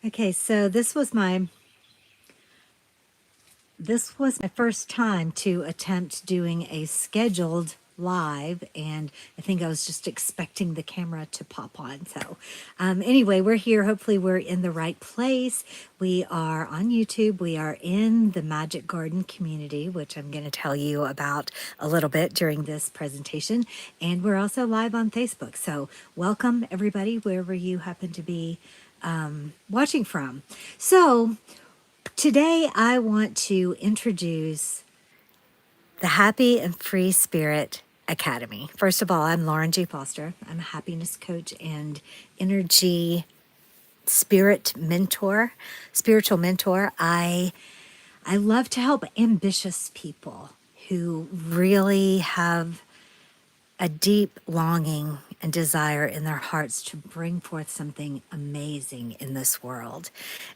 Okay, so this was my first time to attempt doing a scheduled live, and I think I was just expecting the camera to pop on. So anyway, we're here. Hopefully we're in the right place. We are on YouTube. We are in the Magic Garden community, which I'm going to tell you about a little bit during this presentation. And we're also live on Facebook. So welcome everybody, wherever you happen to be watching from. So today I want to introduce the Happy and Free Spirit Academy. First of all, I'm Lauren G. Foster. I'm a happiness coach and energy spiritual mentor. I love to help ambitious people who really have a deep longing and desire in their hearts to bring forth something amazing in this world.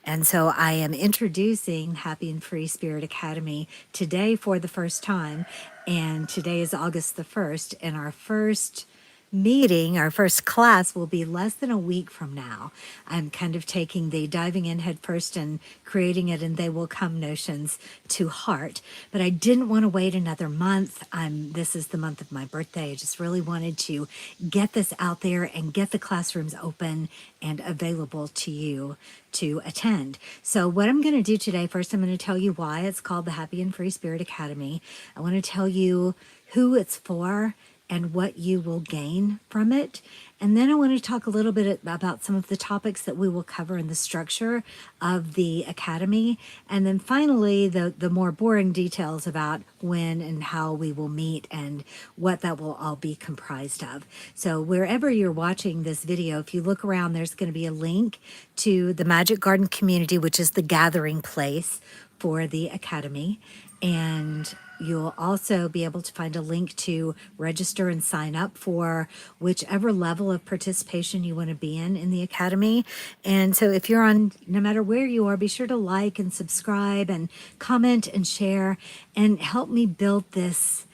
And so I am introducing Happy and Free Spirit Academy today for the first time. And today is August the 1st. And our first meeting, our first class, will be less than a week from now. I'm kind of taking the diving in head first and creating it and they will come notions to heart. But I didn't want to wait another month. This is the month of my birthday. I just really wanted to get this out there and get the classrooms open and available to you to attend. So what I'm going to do today, first I'm going to tell you why it's called the Happy and Free Spirit Academy. I want to tell you who it's for and what you will gain from it. And then I want to talk a little bit about some of the topics that we will cover in the structure of the academy. And then finally, the more boring details about when and how we will meet and what that will all be comprised of. So wherever you're watching this video, if you look around, there's going to be a link to the Magic Garden community, which is the gathering place for the academy. And you'll also be able to find a link to register and sign up for whichever level of participation you want to be in the academy. And so if you're on, no matter where you are, be sure to like and subscribe and comment and share and help me build this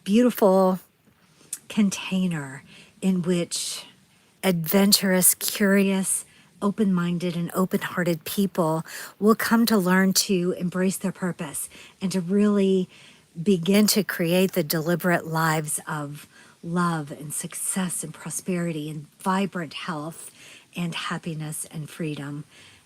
beautiful container in which adventurous, curious, open-minded and open-hearted people will come to learn to embrace their purpose and to really begin to create the deliberate lives of love and success and prosperity and vibrant health and happiness and freedom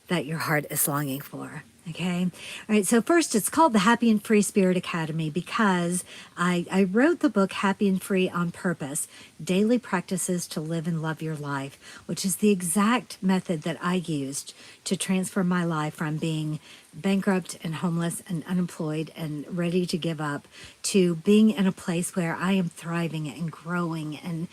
that your heart is longing for. Okay. All right. So first, it's called the Happy and Free Spirit Academy because I wrote the book Happy and Free on purpose, Daily Practices to Live and Love Your Life, which is the exact method that I used to transform my life from being bankrupt and homeless and unemployed and ready to give up to being in a place where I am thriving and growing and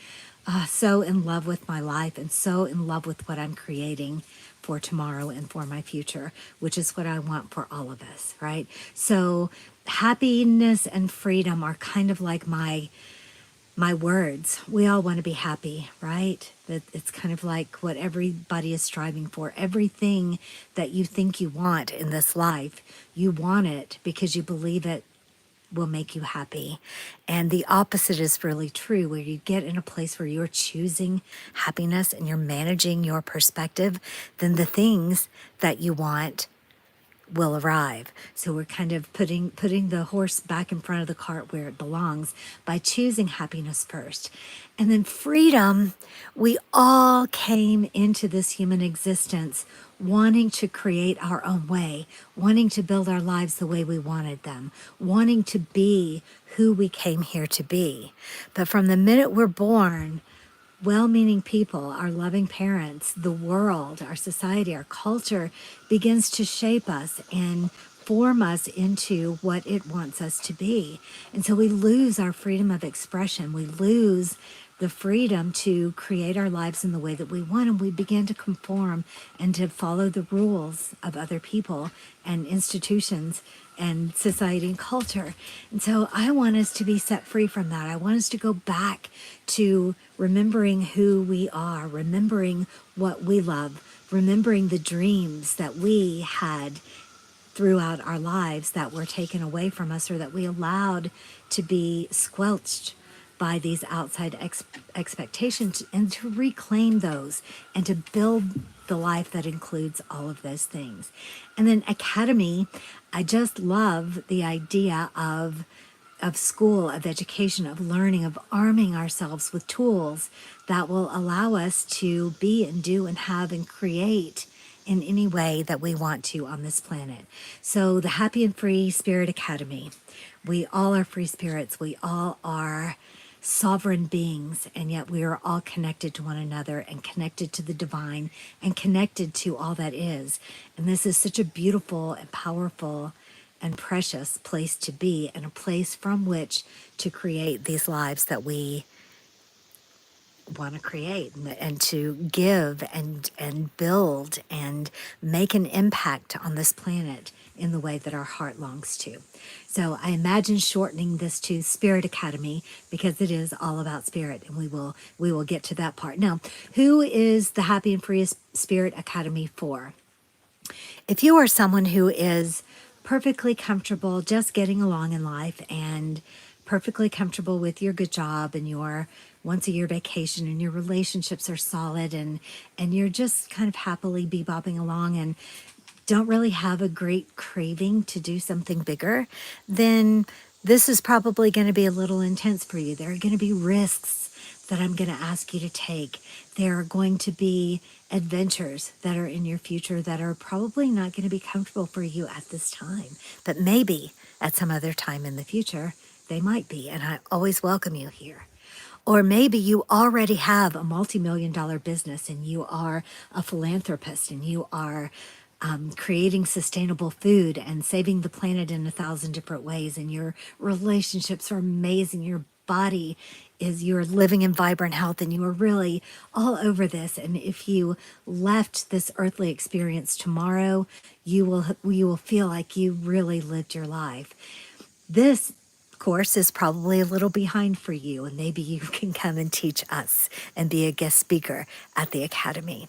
so in love with my life and so in love with what I'm creating for tomorrow and for my future, which is what I want for all of us, right? So happiness and freedom are kind of like my words. We all want to be happy, right? That it's kind of like what everybody is striving for. Everything that you think you want in this life, you want it because you believe it will make you happy. And the opposite is really true, where you get in a place where you're choosing happiness and you're managing your perspective, then the things that you want will arrive. So we're kind of putting the horse back in front of the cart where it belongs by choosing happiness first. And then freedom, we all came into this human existence wanting to create our own way, wanting to build our lives the way we wanted them, wanting to be who we came here to be. But from the minute we're born, well-meaning people, our loving parents, the world, our society, our culture begins to shape us and form us into what it wants us to be. And so we lose our freedom of expression. We lose the freedom to create our lives in the way that we want, and we begin to conform and to follow the rules of other people and institutions and society and culture. And so I want us to be set free from that. I want us to go back to remembering who we are, remembering what we love, remembering the dreams that we had throughout our lives that were taken away from us or that we allowed to be squelched by these outside expectations, and to reclaim those and to build the life that includes all of those things. And then academy, I just love the idea of school, of education, of learning, of arming ourselves with tools that will allow us to be and do and have and create in any way that we want to on this planet. So the Happy and Free Spirit Academy, we all are free spirits. We all are sovereign beings, and yet we are all connected to one another and connected to the divine and connected to all that is. And this is such a beautiful and powerful and precious place to be, and a place from which to create these lives that we want to create, and to give and build and make an impact on this planet in the way that our heart longs to. So I imagine shortening this to Spirit Academy, because it is all about spirit, and we will get to that part. Now, who is the Happy and Free Spirit Academy for? If you are someone who is perfectly comfortable just getting along in life, and perfectly comfortable with your good job and your once a year vacation, and your relationships are solid, and you're just kind of happily bebopping along and don't really have a great craving to do something bigger, then this is probably going to be a little intense for you. There are going to be risks that I'm going to ask you to take. There are going to be adventures that are in your future that are probably not going to be comfortable for you at this time, but maybe at some other time in the future, they might be, and I always welcome you here. Or maybe you already have a multi-million-dollar business, and you are a philanthropist, and you are creating sustainable food and saving the planet in 1,000 different ways, and your relationships are amazing. Your body is, you're living in vibrant health, and you are really all over this. And if you left this earthly experience tomorrow, you will feel like you really lived your life. This course is probably a little behind for you, and maybe you can come and teach us and be a guest speaker at the Academy.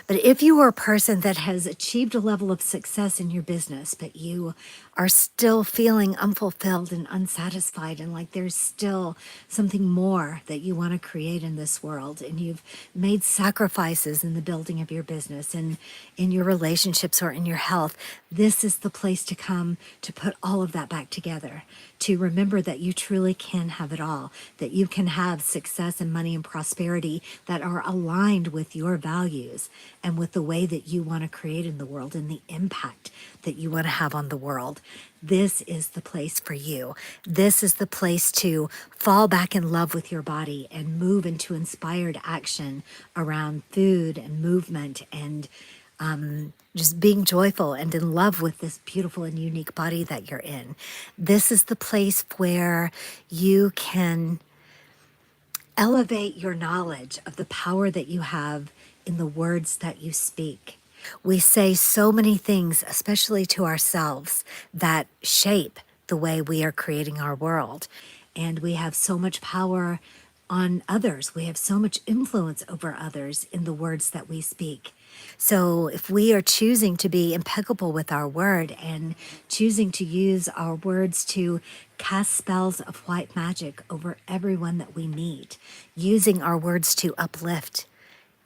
But if you are a person that has achieved a level of success in your business, but you are still feeling unfulfilled and unsatisfied, and like there's still something more that you want to create in this world, and you've made sacrifices in the building of your business and in your relationships or in your health, this is the place to come to put all of that back together, to remember that you truly can have it all, that you can have success and money and prosperity that are aligned with your values and with the way that you want to create in the world and the impact that you want to have on the world. This is the place for you. This is the place to fall back in love with your body and move into inspired action around food and movement and just being joyful and in love with this beautiful and unique body that you're in. This is the place where you can elevate your knowledge of the power that you have in the words that you speak. We say so many things, especially to ourselves, that shape the way we are creating our world. And we have so much power on others. We have so much influence over others in the words that we speak. So if we are choosing to be impeccable with our word and choosing to use our words to cast spells of white magic over everyone that we meet, using our words to uplift,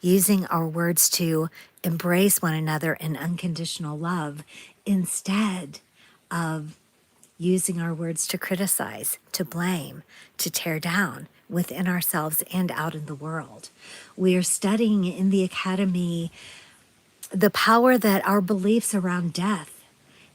using our words to embrace one another in unconditional love, instead of using our words to criticize, to blame, to tear down within ourselves and out in the world. We are studying in the Academy the power that our beliefs around death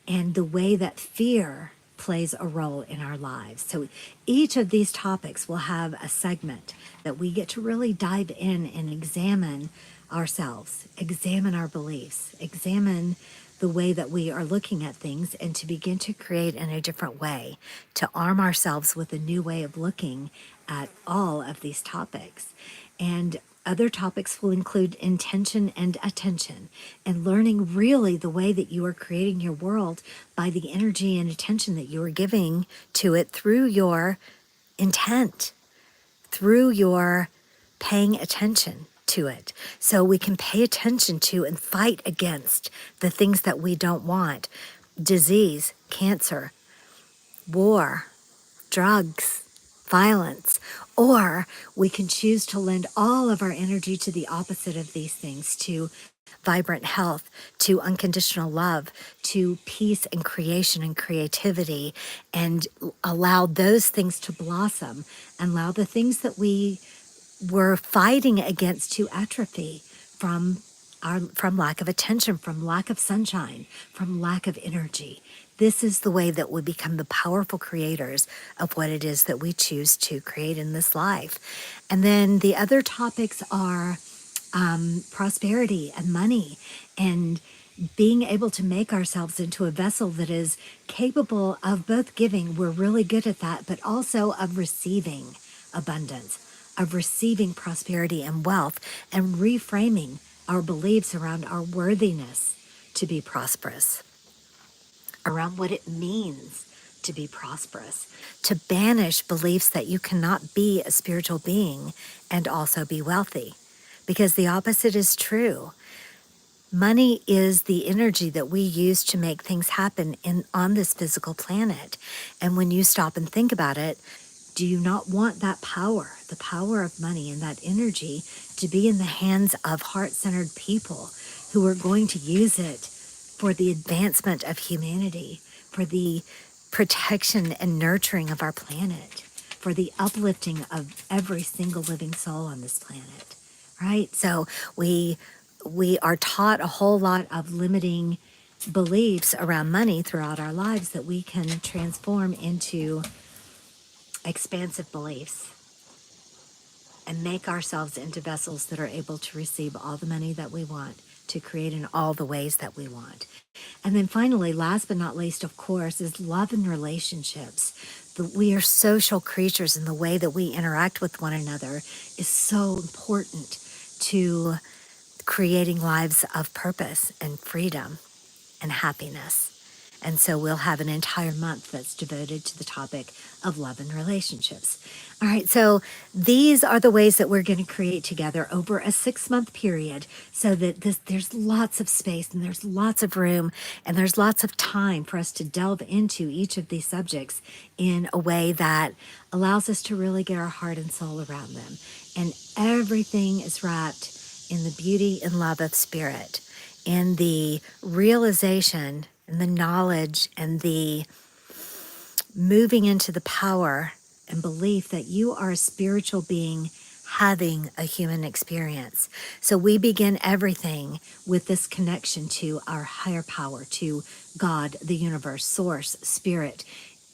and the way that fear plays a role in our lives. So each of these topics will have a segment that we get to really dive in and examine ourselves, examine our beliefs, examine the way that we are looking at things, and to begin to create in a different way, to arm ourselves with a new way of looking at all of these topics. And other topics will include intention and attention, and learning really the way that you are creating your world by the energy and attention that you are giving to it through your intent, through your paying attention to it. So we can pay attention to and fight against the things that we don't want: disease, cancer, war, drugs, violence, or we can choose to lend all of our energy to the opposite of these things, to vibrant health, to unconditional love, to peace and creation and creativity, and allow those things to blossom and allow the things that we were fighting against to atrophy from from lack of attention, from lack of sunshine, from lack of energy. This is the way that we become the powerful creators of what it is that we choose to create in this life. And then the other topics are prosperity and money, and being able to make ourselves into a vessel that is capable of both giving, we're really good at that, but also of receiving abundance, of receiving prosperity and wealth, and reframing our beliefs around our worthiness to be prosperous, around what it means to be prosperous, to banish beliefs that you cannot be a spiritual being and also be wealthy, because the opposite is true. Money is the energy that we use to make things happen on this physical planet. And when you stop and think about it, do you not want that power, the power of money and that energy, to be in the hands of heart-centered people who are going to use it for the advancement of humanity, for the protection and nurturing of our planet, for the uplifting of every single living soul on this planet, right? So we are taught a whole lot of limiting beliefs around money throughout our lives that we can transform into expansive beliefs and make ourselves into vessels that are able to receive all the money that we want, to create in all the ways that we want. And then finally, last but not least, of course, is love and relationships. We are social creatures, and the way that we interact with one another is so important to creating lives of purpose and freedom and happiness. And so we'll have an entire month that's devoted to the topic of love and relationships. All right, so these are the ways that we're going to create together over a 6-month period, so that there's lots of space and there's lots of room and there's lots of time for us to delve into each of these subjects in a way that allows us to really get our heart and soul around them. And everything is wrapped in the beauty and love of spirit, in the realization and the knowledge and the moving into the power and belief that you are a spiritual being having a human experience. So we begin everything with this connection to our higher power, to God, the universe, source, spirit,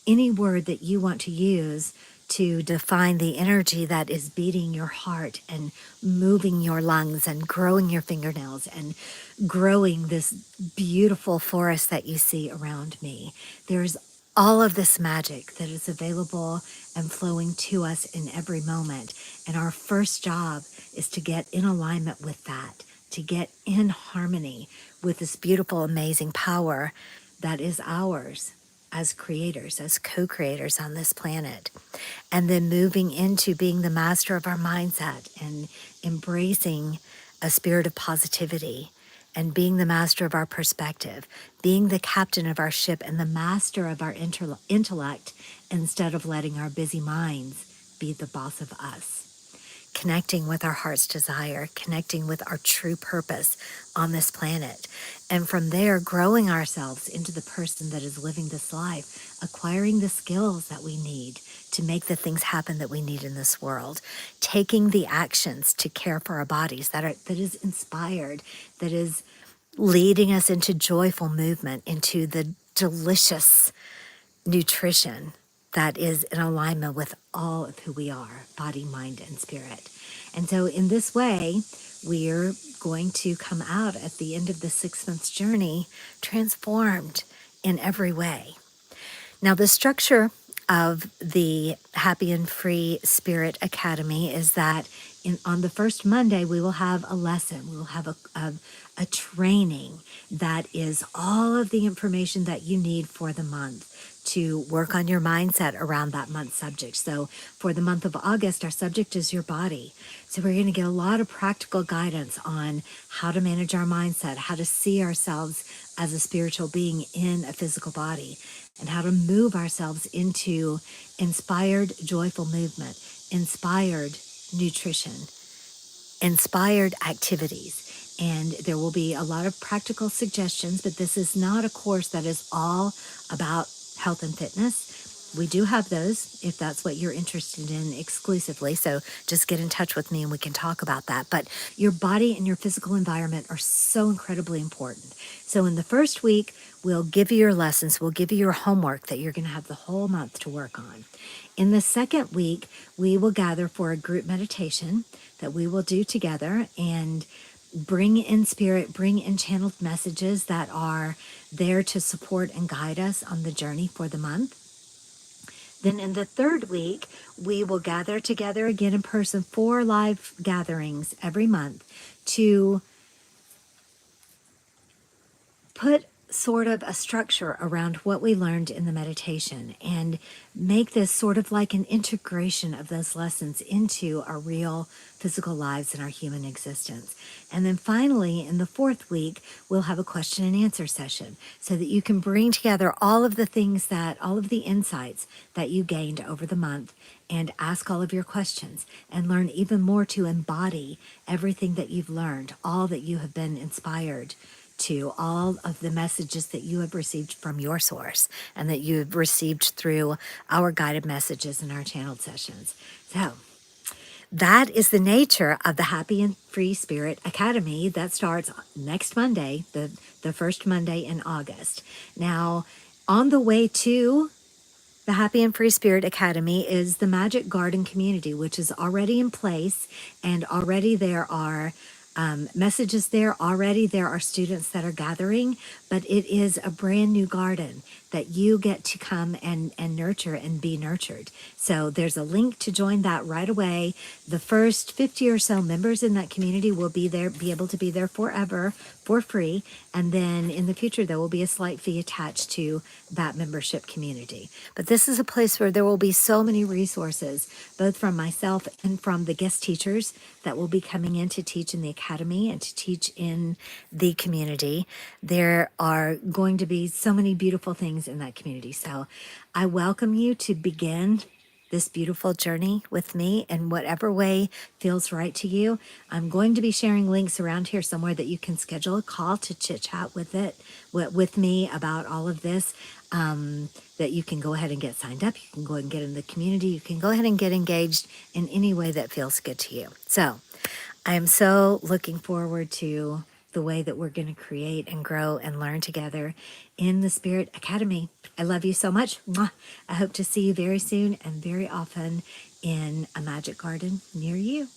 any word that you want to use to define the energy that is beating your heart and moving your lungs and growing your fingernails and growing this beautiful forest that you see around me. There's all of this magic that is available and flowing to us in every moment. And our first job is to get in alignment with that, to get in harmony with this beautiful, amazing power that is ours as creators, as co-creators on this planet. And then moving into being the master of our mindset and embracing a spirit of positivity and being the master of our perspective, being the captain of our ship and the master of our intellect, instead of letting our busy minds be the boss of us. Connecting with our heart's desire, connecting with our true purpose on this planet. And from there, growing ourselves into the person that is living this life, acquiring the skills that we need to make the things happen that we need in this world, taking the actions to care for our bodies that is inspired, that is leading us into joyful movement, into the delicious nutrition that is in alignment with all of who we are, body, mind, and spirit. And so in this way, we're going to come out at the end of the 6 months journey transformed in every way. Now, the structure of the Happy and Free Spirit Academy is that On the first Monday, we will have a lesson. We will have a training that is all of the information that you need for the month to work on your mindset around that month's subject. So for the month of August, our subject is your body. So we're going to get a lot of practical guidance on how to manage our mindset, how to see ourselves as a spiritual being in a physical body, and how to move ourselves into inspired, joyful movement, inspired nutrition, inspired activities. And there will be a lot of practical suggestions, but this is not a course that is all about health and fitness. We do have those if that's what you're interested in exclusively. So just get in touch with me and we can talk about that. But your body and your physical environment are so incredibly important. So in the first week, we'll give you your lessons. We'll give you your homework that you're going to have the whole month to work on. In the second week, we will gather for a group meditation that we will do together and bring in spirit, bring in channeled messages that are there to support and guide us on the journey for the month. Then in the third week, we will gather together again in person, 4 live gatherings every month to put sort of a structure around what we learned in the meditation and make this sort of like an integration of those lessons into our real physical lives and our human existence. And then finally, in the fourth week, we'll have a question and answer session so that you can bring together all of the things all of the insights that you gained over the month and ask all of your questions and learn even more to embody everything that you've learned, all that you have been inspired to, all of the messages that you have received from your source and that you've received through our guided messages and our channeled sessions. So that is the nature of the Happy and Free Spirit Academy that starts next Monday, the first Monday in August. Now, on the way to the Happy and Free Spirit Academy is the Magic Garden community, which is already in place, and already there are messages there. Already there are students that are gathering, but it is a brand new garden that you get to come and nurture and be nurtured. So there's a link to join that right away. The first 50 or so members in that community will be able to be there forever for free. And then in the future, there will be a slight fee attached to that membership community. But this is a place where there will be so many resources, both from myself and from the guest teachers that will be coming in to teach in the academy and to teach in the community. There are going to be so many beautiful things in that community. So I welcome you to begin this beautiful journey with me in whatever way feels right to you. I'm going to be sharing links around here somewhere that you can schedule a call to chit chat with me about all of this. That you can go ahead and get signed up. You can go ahead and get in the community. You can go ahead and get engaged in any way that feels good to you. So I am so looking forward to the way that we're going to create and grow and learn together in the Spirit Academy. I love you so much. Mwah. I hope to see you very soon and very often in a magic garden near you.